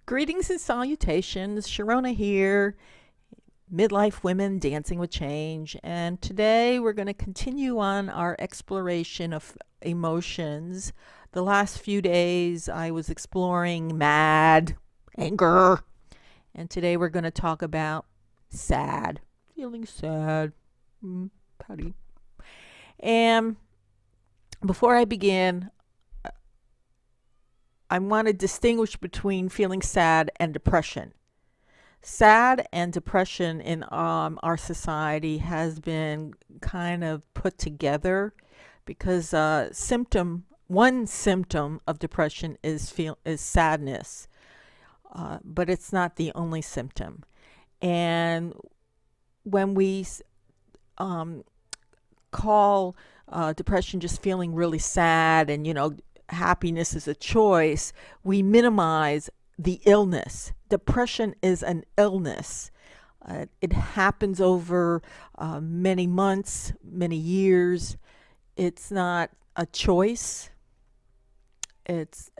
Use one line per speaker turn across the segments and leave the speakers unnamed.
Greetings and salutations. Sharona here, Midlife Women Dancing with Change. And today we're going to continue on our exploration of emotions. The last few days I was exploring mad, anger, and today we're going to talk about sad, feeling sad, Patty. And before I begin, I want to distinguish between feeling sad and depression. Sad and depression in our society has been kind of put together because one symptom of depression is sadness, but it's not the only symptom. And when we call depression just feeling really sad and happiness is a choice, we minimize the illness. Depression is an illness. It happens over many months, many years. It's not a choice. It's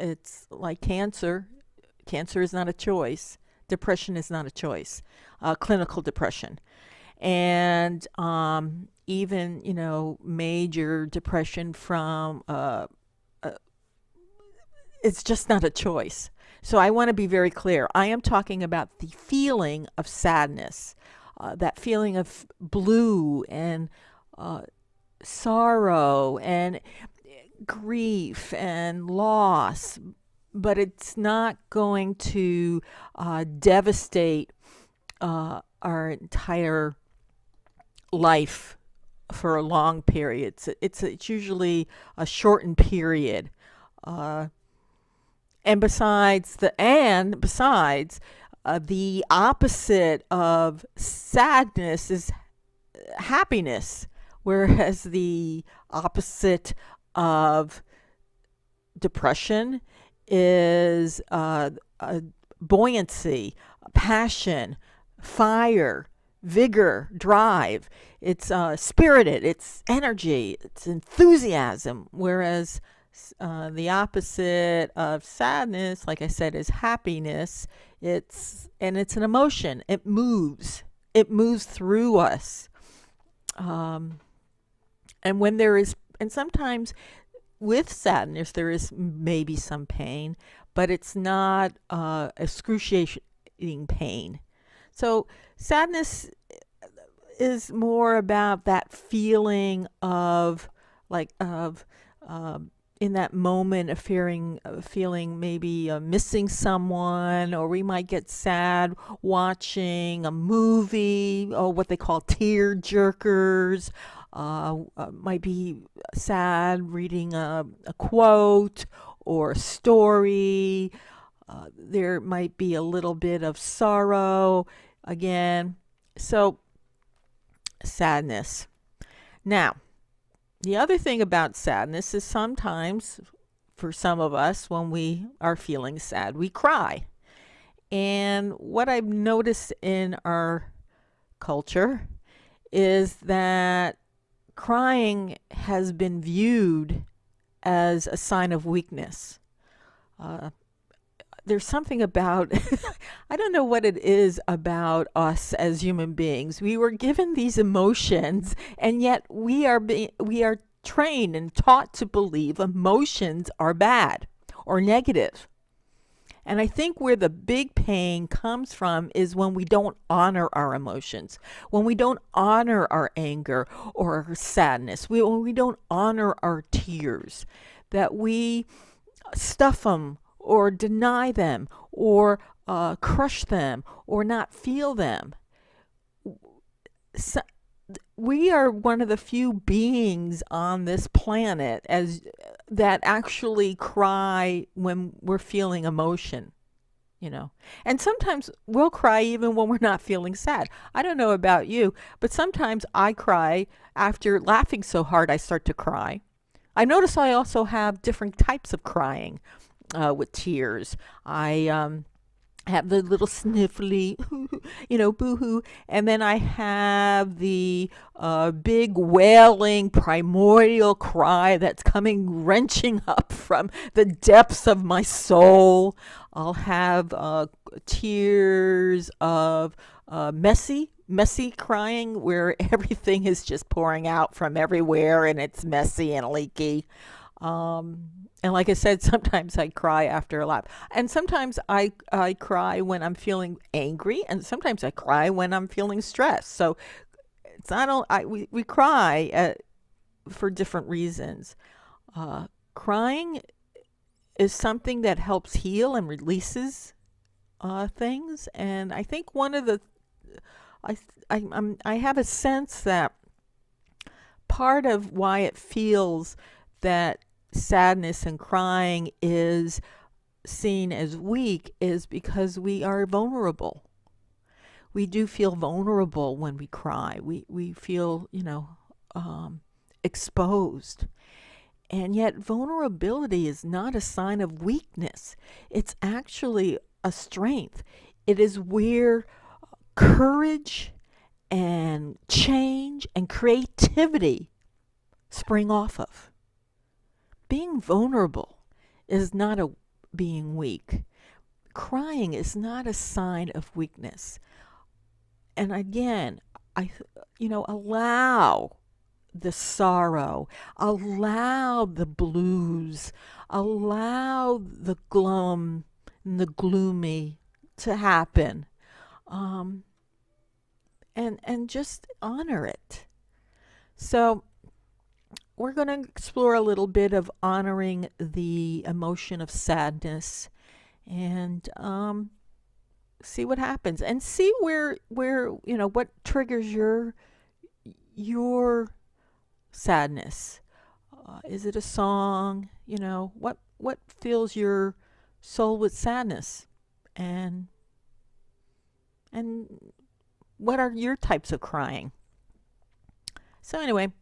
like cancer. Cancer is not a choice. Depression is not a choice. Clinical depression. And even major depression from it's just not a choice. So I want to be very clear. I am talking about the feeling of sadness, that feeling of blue and sorrow and grief and loss, but it's not going to devastate our entire life for a long period. It's usually a shortened period. And besides, the opposite of sadness is happiness, whereas the opposite of depression is buoyancy, passion, fire, vigor, drive. It's spirited, it's energy, it's enthusiasm, whereas the opposite of sadness, like I said, is happiness. It's an emotion. It moves. It moves through us. And sometimes with sadness there is maybe some pain, but it's not excruciating pain. So sadness is more about that feeling of in that moment of feeling maybe missing someone, or we might get sad watching a movie, or what they call tear jerkers. Might be sad reading a quote or a story. There might be a little bit of sorrow again. So sadness. Now, the other thing about sadness is sometimes, for some of us, when we are feeling sad, we cry. And what I've noticed in our culture is that crying has been viewed as a sign of weakness. There's something about, I don't know what it is about us as human beings. We were given these emotions, and yet we are trained and taught to believe emotions are bad or negative. And I think where the big pain comes from is when we don't honor our emotions, when we don't honor our anger or our sadness, when we don't honor our tears, that we stuff them or deny them or crush them or not feel them. So we are one of the few beings on this planet that actually cry when we're feeling emotion, And sometimes we'll cry even when we're not feeling sad. I don't know about you, but sometimes I cry after laughing so hard I start to cry. I notice I also have different types of crying. With tears. I have the little sniffly, boo-hoo, and then I have the big wailing primordial cry that's coming wrenching up from the depths of my soul. I'll have tears of messy crying where everything is just pouring out from everywhere and it's messy and leaky. Um, and like I said, sometimes I cry after a laugh. And sometimes I cry when I'm feeling angry, and sometimes I cry when I'm feeling stressed. So it's not all, we cry for different reasons. Crying is something that helps heal and releases things. And I think one of the I I have a sense that part of why it feels that sadness and crying is seen as weak is because we are vulnerable. We do feel vulnerable when we cry. We feel, exposed. And yet, vulnerability is not a sign of weakness. It's actually a strength. It is where courage and change and creativity spring off of. Being vulnerable is not a being weak. Crying is not a sign of weakness. And again, allow the sorrow, allow the blues, allow the glum and the gloomy to happen, um, and just honor it. So we're going to explore a little bit of honoring the emotion of sadness, and see what happens, and see where what triggers your sadness. Is it a song? What fills your soul with sadness, and and what are your types of crying? So anyway,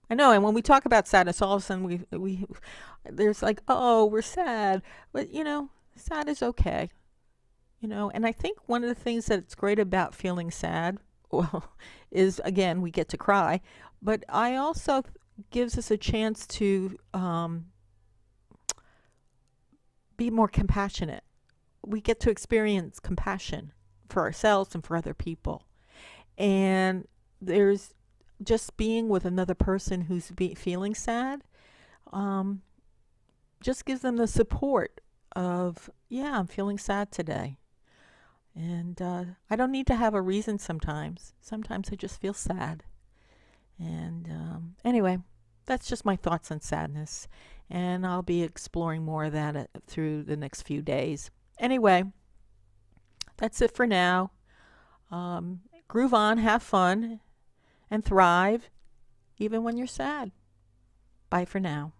I know, and when we talk about sadness, all of a sudden we there's like, oh, we're sad, but sad is okay. And I think one of the things that's great about feeling sad, well, is again we get to cry, but I also gives us a chance to be more compassionate. We get to experience compassion for ourselves and for other people. And there's just being with another person who's feeling sad, um, just gives them the support of, yeah, I'm feeling sad today. And I don't need to have a reason sometimes. Sometimes I just feel sad. And anyway, that's just my thoughts on sadness. And I'll be exploring more of that through the next few days. Anyway, that's it for now. Groove on, have fun, and thrive even when you're sad. Bye for now.